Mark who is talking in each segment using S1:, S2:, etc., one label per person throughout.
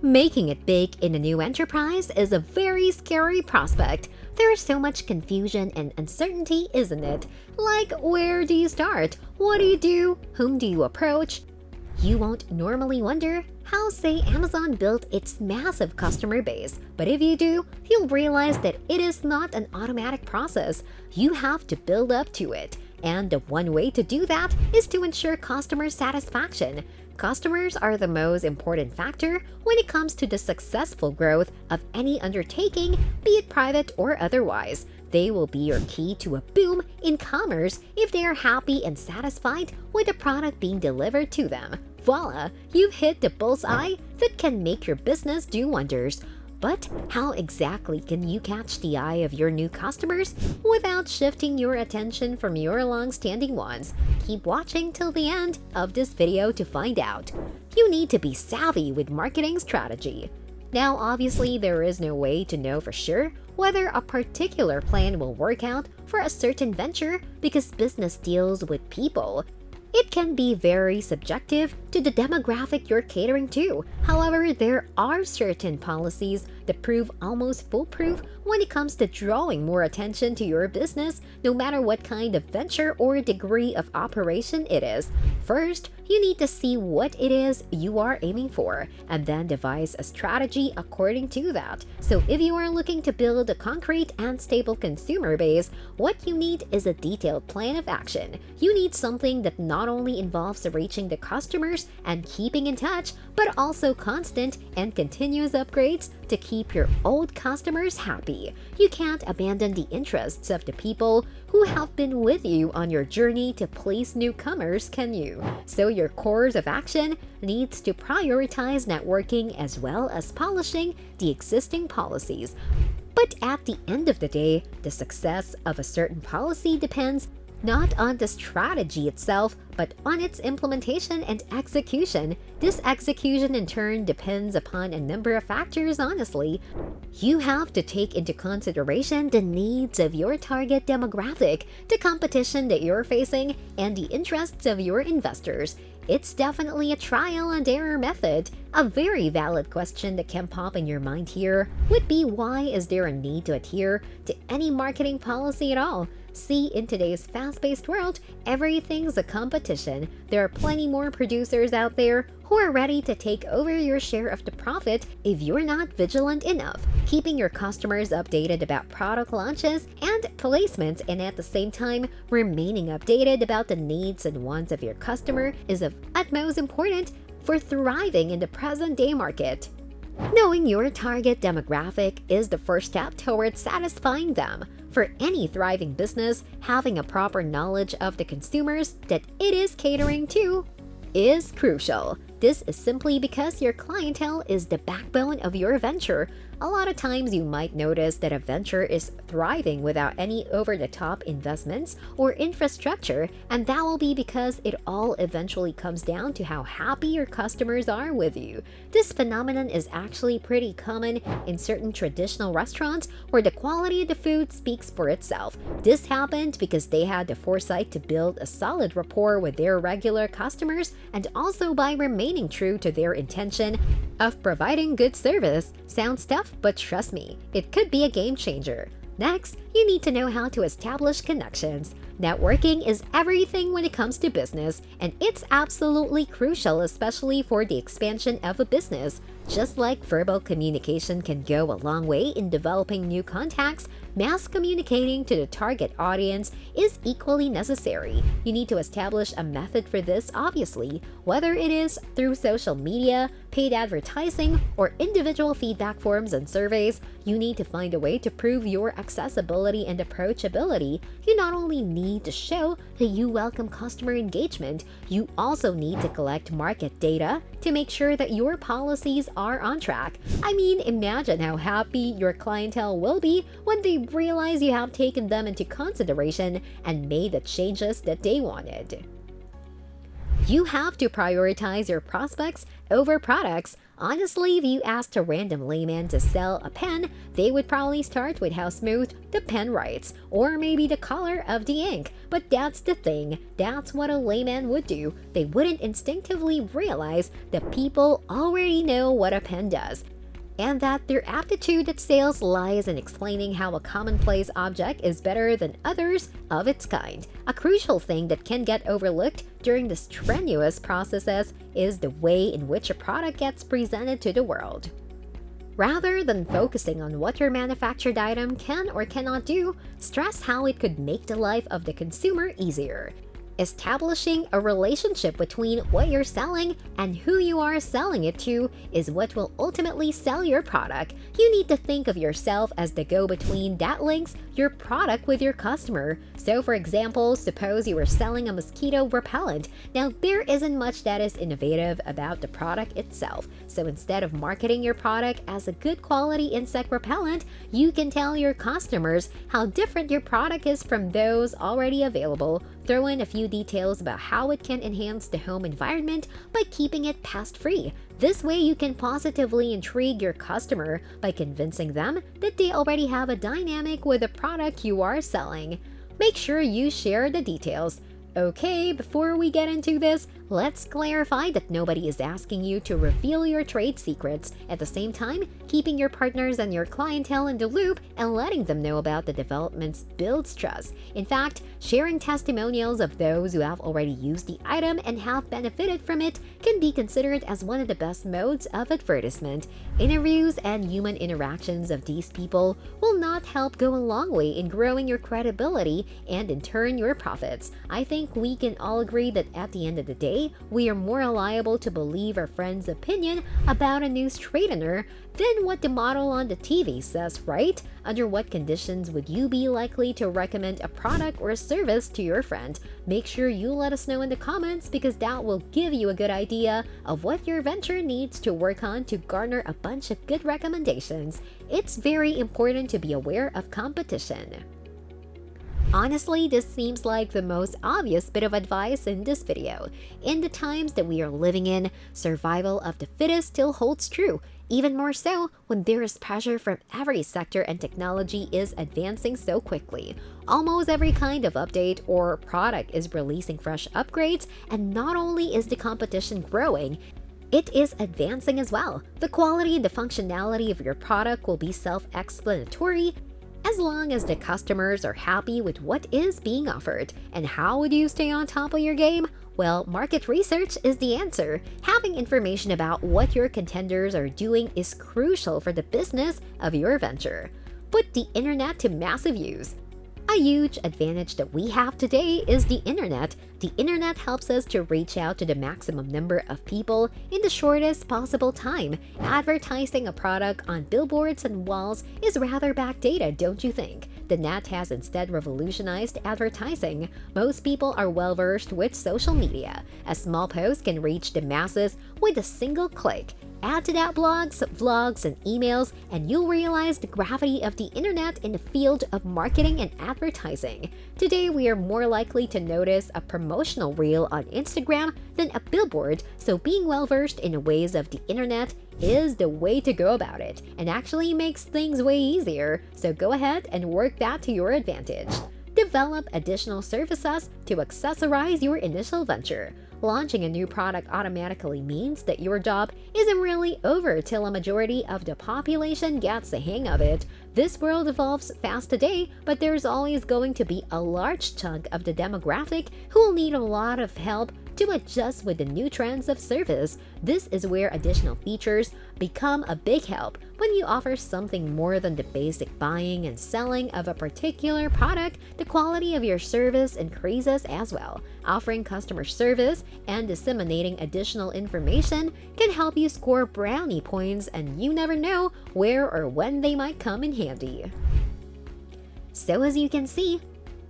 S1: Making it big in a new enterprise is a very scary prospect. There is so much confusion and uncertainty, isn't it? Like, where do you start? What do you do? Whom do you approach? You won't normally wonder how, say, Amazon built its massive customer base. But if you do, you'll realize that it is not an automatic process. You have to build up to it. And the one way to do that is to ensure customer satisfaction. Customers are the most important factor when it comes to the successful growth of any undertaking, be it private or otherwise. They will be your key to a boom in commerce if they are happy and satisfied with the product being delivered to them. Voila! You've hit the bullseye that can make your business do wonders. But how exactly can you catch the eye of your new customers without shifting your attention from your long-standing ones? Keep watching till the end of this video to find out. You need to be savvy with marketing strategy. Now, obviously, there is no way to know for sure whether a particular plan will work out for a certain venture because business deals with people. It can be very subjective to the demographic you're catering to. However, there are certain policies that prove almost foolproof when it comes to drawing more attention to your business, no matter what kind of venture or degree of operation it is. First, you need to see what it is you are aiming for, and then devise a strategy according to that. So if you are looking to build a concrete and stable consumer base, what you need is a detailed plan of action. You need something that not only involves reaching the customers and keeping in touch, but also constant and continuous upgrades to keep your old customers happy. You can't abandon the interests of the people who have been with you on your journey to please newcomers, can you? So your course of action needs to prioritize networking as well as polishing the existing policies. But at the end of the day, the success of a certain policy depends not on the strategy itself, but on its implementation and execution. This execution in turn depends upon a number of factors, honestly. You have to take into consideration the needs of your target demographic, the competition that you're facing, and the interests of your investors. It's definitely a trial and error method. A very valid question that can pop in your mind here would be, why is there a need to adhere to any marketing policy at all? See, in today's fast-paced world, everything's a competition. There are plenty more producers out there who are ready to take over your share of the profit if you're not vigilant enough. Keeping your customers updated about product launches and placements, and at the same time remaining updated about the needs and wants of your customer is of utmost importance for thriving in the present-day market. Knowing your target demographic is the first step towards satisfying them. For any thriving business, having a proper knowledge of the consumers that it is catering to is crucial. This is simply because your clientele is the backbone of your venture. A lot of times you might notice that a venture is thriving without any over-the-top investments or infrastructure, and that will be because it all eventually comes down to how happy your customers are with you. This phenomenon is actually pretty common in certain traditional restaurants where the quality of the food speaks for itself. This happened because they had the foresight to build a solid rapport with their regular customers, and also by remaining true to their intention of providing good service. Sounds tough, but trust me, it could be a game changer. Next, you need to know how to establish connections. Networking is everything when it comes to business, and it's absolutely crucial, especially for the expansion of a business. Just like verbal communication can go a long way in developing new contacts, mass communicating to the target audience is equally necessary. You need to establish a method for this, obviously, whether it is through social media, paid advertising, or individual feedback forms and surveys. You need to find a way to prove your accessibility and approachability. You not only need to show that you welcome customer engagement, you also need to collect market data to make sure that your policies are on track. I mean, imagine how happy your clientele will be when they realize you have taken them into consideration and made the changes that they wanted. You have to prioritize your prospects over products. Honestly, if you asked a random layman to sell a pen, they would probably start with how smooth the pen writes, or maybe the color of the ink. But that's the thing, that's what a layman would do. They wouldn't instinctively realize that people already know what a pen does, and that their aptitude at sales lies in explaining how a commonplace object is better than others of its kind. A crucial thing that can get overlooked during the strenuous processes is the way in which a product gets presented to the world. Rather than focusing on what your manufactured item can or cannot do, stress how it could make the life of the consumer easier. Establishing a relationship between what you're selling and who you are selling it to is what will ultimately sell your product. You need to think of yourself as the go-between that links your product with your customer. So for example, suppose you are selling a mosquito repellent. Now there isn't much that is innovative about the product itself. So instead of marketing your product as a good quality insect repellent, you can tell your customers how different your product is from those already available. Throw in a few details about how it can enhance the home environment by keeping it pest-free. This way you can positively intrigue your customer by convincing them that they already have a dynamic with the product you are selling. Make sure you share the details. Okay, before we get into this, let's clarify that nobody is asking you to reveal your trade secrets. At the same time, keeping your partners and your clientele in the loop and letting them know about the developments builds trust. In fact, sharing testimonials of those who have already used the item and have benefited from it can be considered as one of the best modes of advertisement. Interviews and human interactions of these people will not help go a long way in growing your credibility and in turn your profits. I think we can all agree that at the end of the day, we are more liable to believe our friend's opinion about a new straightener than what the model on the TV says, right? Under what conditions would you be likely to recommend a product or a service to your friend? Make sure you let us know in the comments, because that will give you a good idea of what your venture needs to work on to garner a bunch of good recommendations. It's very important to be aware of competition. Honestly, this seems like the most obvious bit of advice in this video. In the times that we are living in, survival of the fittest still holds true, even more so when there is pressure from every sector and technology is advancing so quickly. Almost every kind of update or product is releasing fresh upgrades, and not only is the competition growing, it is advancing as well. The quality and the functionality of your product will be self-explanatory, as long as the customers are happy with what is being offered. And how would you stay on top of your game? Well, market research is the answer. Having information about what your contenders are doing is crucial for the business of your venture. Put the internet to massive use. A huge advantage that we have today is the internet. The internet helps us to reach out to the maximum number of people in the shortest possible time. Advertising a product on billboards and walls is rather backdated, don't you think? The net has instead revolutionized advertising. Most people are well versed with social media. A small post can reach the masses with a single click. Add to that blogs, vlogs, and emails, and you'll realize the gravity of the internet in the field of marketing and advertising. Today, we are more likely to notice a promotional reel on Instagram than a billboard, so being well-versed in the ways of the internet is the way to go about it, and actually makes things way easier, so go ahead and work that to your advantage. Develop additional services to accessorize your initial venture. Launching a new product automatically means that your job isn't really over till a majority of the population gets the hang of it. This world evolves fast today, but there's always going to be a large chunk of the demographic who will need a lot of help to adjust with the new trends of service. This is where additional features become a big help. When you offer something more than the basic buying and selling of a particular product, the quality of your service increases as well. Offering customer service and disseminating additional information can help you score brownie points, and you never know where or when they might come in handy. So as you can see,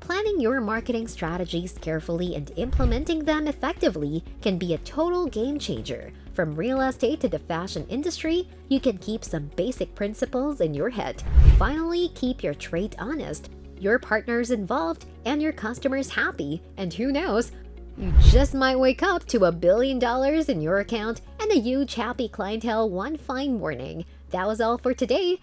S1: planning your marketing strategies carefully and implementing them effectively can be a total game changer. From real estate to the fashion industry, you can keep some basic principles in your head. Finally, keep your trade honest, your partners involved, and your customers happy, and who knows, you just might wake up to $1 billion in your account and a huge happy clientele one fine morning. That was all for today.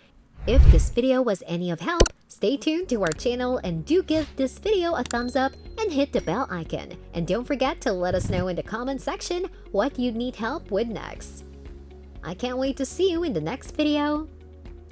S1: If this video was any of help, stay tuned to our channel and do give this video a thumbs up and hit the bell icon. And don't forget to let us know in the comment section what you need help with next. I can't wait to see you in the next video.